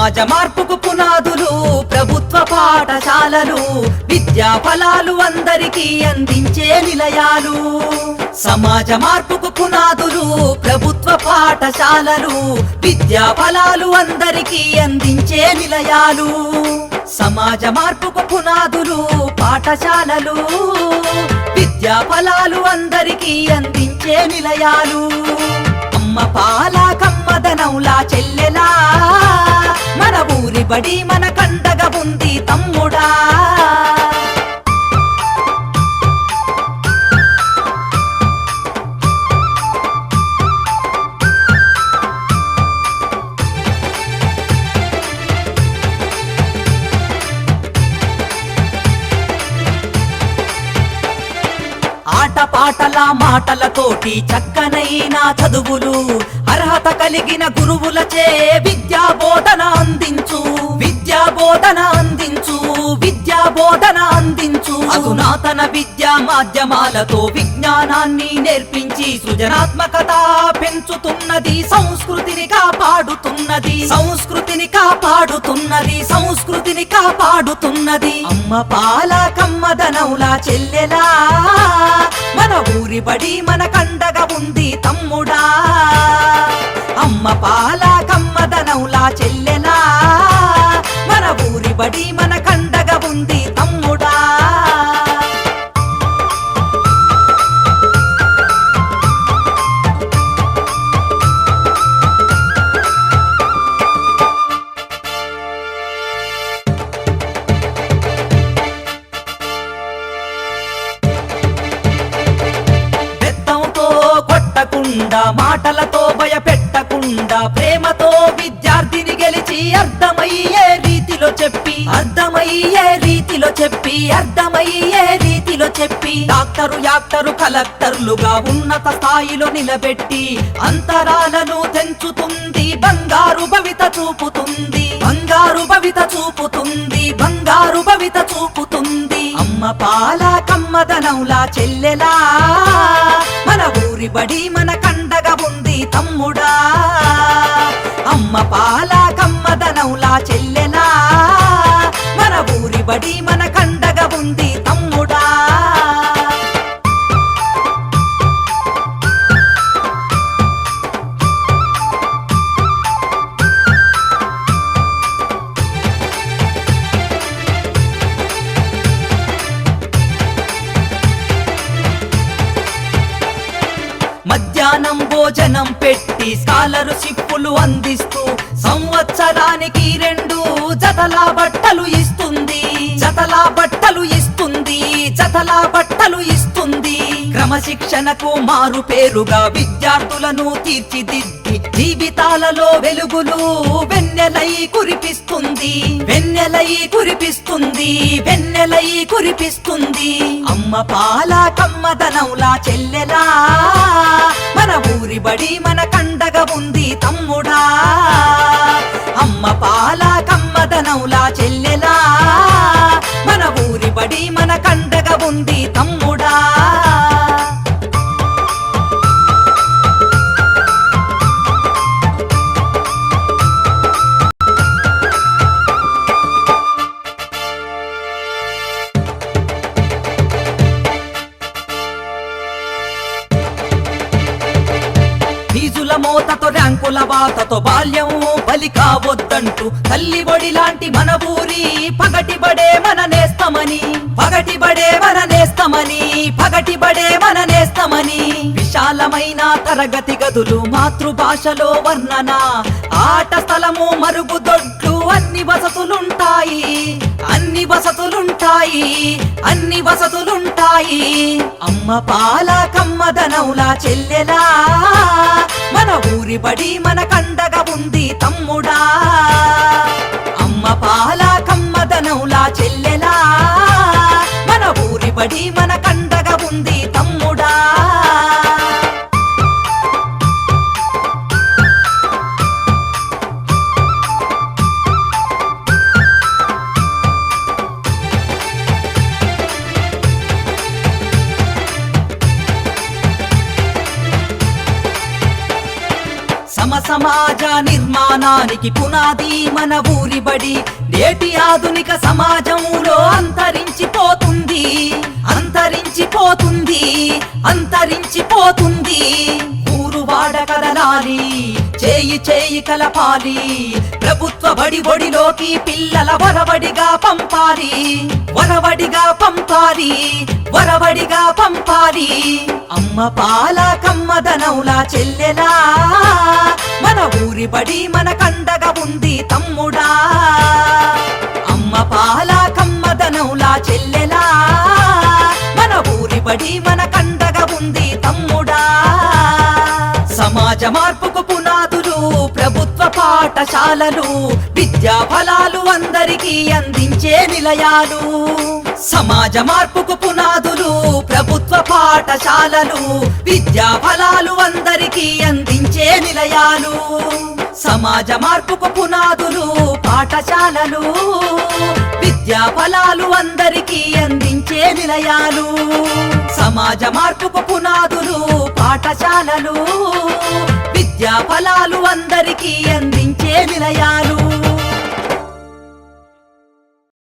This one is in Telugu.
సమాజ మార్పుకు పునాదులు ప్రభుత్వ పాఠశాలలు, విద్యా ఫలాలు అందరికీ అందించే నిలయాలు. సమాజ మార్పుకు పునాదులు ప్రభుత్వ పాఠశాలలు, విద్యా ఫలాలు అందరికీ అందించే నిలయాలు. సమాజ మార్పుకు పునాదులు పాఠశాలలు, విద్యా ఫలాలు అందరికీ అందించే నిలయాలు. అమ్మ పాల కమ్మదనంలా చెల్లెలా, మన ఊరి బడి మన కండగా ఉంది తమ్ముడా. ఆటపాటల మాటలతోటి చక్కనైన చదువులు, అర్హత కలిగిన గురువులచే విద్యా బోధన అందించు, విద్యా బోధన అందించు, విద్యా బోధన అందించు. అధునాతన విద్యా మాధ్యమాలతో విజ్ఞానాన్ని నేర్పించి సృజనాత్మకత పెంచుతున్నది, సంస్కృతిని కాపాడుతున్నది, సంస్కృతిని కాపాడుతున్నది, సంస్కృతిని కాపాడుతున్నది. అమ్మ పాల కమ్మదనౌలా చెల్లెలా, మన ఊరి బడి మన కండగా ఉంది తమ్ముడా. అమ్మ పాల కమ్మదనౌలా చెల్లెలా, మన ఊరి బడి మన కండగా ఉంది తమ్ముడా. మాటలతో భయపెట్టకుండా ప్రేమతో విద్యార్థిని గెలిచి అర్థమయ్యే రీతిలో చెప్పి, అర్థమయ్యే రీతిలో చెప్పి, అర్థమయ్యే రీతిలో చెప్పి డాక్టరు యాక్టరు కలెక్టర్లుగా ఉన్నత స్థాయిలో నిలబెట్టి అంతరాలను తెంచుతుంది, బంగారు భవిత చూపుతుంది, బంగారు భవిత చూపుతుంది, బంగారు భవిత చూపుతుంది. అమ్మ పాల కమ్మదనౌలా చెల్లెలా, మన ఊరి బడి మన కండగా ఉంది తమ్ముడా. అమ్మ పాల కమ్మదనౌలా చెల్లెలా, మన ఊరి బడి మన కండగా ఉంది తమ్ముడా. మధ్యాహ్నం భోజనం పెట్టి స్కాలర్షిప్పులు అందిస్తూ సంవత్సరానికి 2 జతల బట్టలు ఇస్తుంది, జతల బట్టలు ఇస్తుంది, జతల బట్టలు ఇస్తుంది. క్రమశిక్షణకు మారు పేరుగా విద్యార్థులను తీర్చిదిద్ది జీవితాలలో వెలుగులు వెన్నెలై కురిపిస్తుంది, వెన్నెలై కురిపిస్తుంది, వెన్నెలై కురిపిస్తుంది. అమ్మ పాల కమ్మదనౌలా చెల్లెలా, మన ఊరి బడి మన కండగా ఉంది తమ్ముడా. అమ్మ పాల కమ్మదనౌలా చెల్లెలా, మన ఊరి బడి మన కండగా ఉంది తమ్ముడా. ఫీజుల మోతతో ర్యాంకుల బాతతో బాల్యం బలి కావద్దంటూ తల్లి బడి లాంటి మన ఊరి పగటిబడే మన నేస్తమని, పగటిబడే మన నేస్తమని, పగటిబడే మన నేస్తమని. విశాలమైన తరగతి గదులు, మాతృభాషలో వర్ణన, ఆట స్థలము, మరుగుదొడ్లు, అన్ని వసతులుంటాయి, అన్ని వసతులుంటాయి, అన్ని వసతులుంటాయి. అమ్మ పాల కమ్మదనౌలా చెల్లెలా, మన ఊరి బడి మన కండగా ఉంది తమ్ముడా. అమ్మ పాల కమ్మదనౌలా చెల్లెలా, మన ఊరి బడి మన కండగా ఉంది తమ్ముడా. సమాజ నిర్మాణానికి పునాది మన ఊరి బడి. నేటి ఆధునిక సమాజంలో అంతరించిపోతుంది, అంతరించిపోతుంది, అంతరించిపోతుంది. ఊరు వాడ కదలాలి, చేయి చేయి కలపాలి, ప్రభుత్వ బడి ఒడిలోకి పిల్లల వరవడిగా పంపాలి, వరవడిగా పంపాలి, వరవడిగా పంపాలి. అమ్మ పాల కమ్మదనౌలా చెల్లెలా, మన ఊరి బడి మన కండగా ఉంది తమ్ముడా. అమ్మ పాల కమ్మదనౌలా చెల్లెలా, మన ఊరి బడి మన కండగా ఉంది తమ్ముడా. సమాజ మార్పుకు పునాదులు ప్రభుత్వ పాఠశాలలు, విద్యా ఫలాలు అందరికీ అందించే నిలయాలు. సమాజ మార్పుకు పునాదులు ప్రభుత్వ పాఠశాలలు, విద్యా ఫలాలు అందరికీ అందించే నిలయాలు. సమాజ మార్పుకు పునాదులు పాఠశాలలు, విద్యా ఫలాలు అందరికీ అందించే నిలయాలు. సమాజ మార్పుకు పునాదులు పాఠశాలలు, విద్యా ఫలాలు అందరికీ అందించే నిలయాలు.